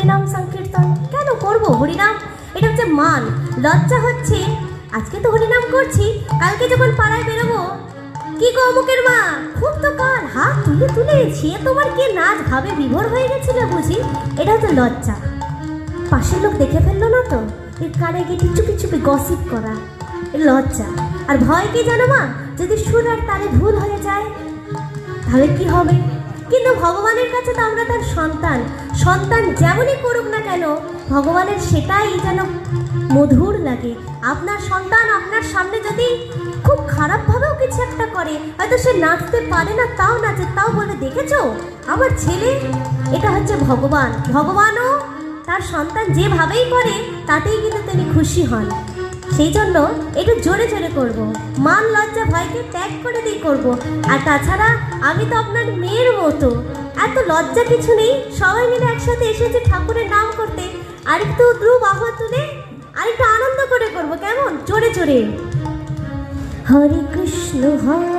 হরিনাম সংকীর্তন কেন করব? হরিনাম এটা হচ্ছে মান, লজ্জা হচ্ছে আজকে তো হরিনাম করছি, কালকে যখন পাড়ায় বেরোবো, কি গো অমুকের মা, খুব তো কাল হাত তুলে তুলে সে তোমার কে নাচ ভাবে বিভোর হয়ে গেছিল বুঝি, এটা হচ্ছে লজ্জা। পাশের লোক দেখে ফেললো না তো, এর কানে গিয়ে চুপি চুপি গসিপ করা, লজ্জা। আর ভয় কি জানো মা, যদি সুর আর তালে ভুল হয়ে যায় তাহলে কি হবে? কিন্তু ভগবানের কাছে তো আমরা তার সন্তান, সন্তান যেমনই করুক না কেন ভগবানের সেটাই যেন মধুর লাগে। আপনার সন্তান আপনার সামনে যদি খুব খারাপভাবেও কিছু একটা করে, হয়তো সে নাচতে পারে না তাও নাচে, তাও বলে দেখেছো আমার ছেলে, এটা হচ্ছে ভগবান। ভগবানও তার সন্তান যেভাবেই করে তাতেই কিন্তু তিনি খুশি হন। সেই জন্য একটু জোরে জোরে করব, মান লজ্জা ভয়কে ত্যাগ করে দিয়ে করব। আর তাছাড়া আমি তো আপনার মেয়ের মতো, এত লজ্জা কিছু নেই। সবাই মিলে একসাথে এসেছে ঠাকুরের নাম করতে, আরেকটু দ্রুব আহ্বা তুলে আরেকটু আনন্দ করে করব, কেমন? জোরে জোরে হরে কৃষ্ণ হরে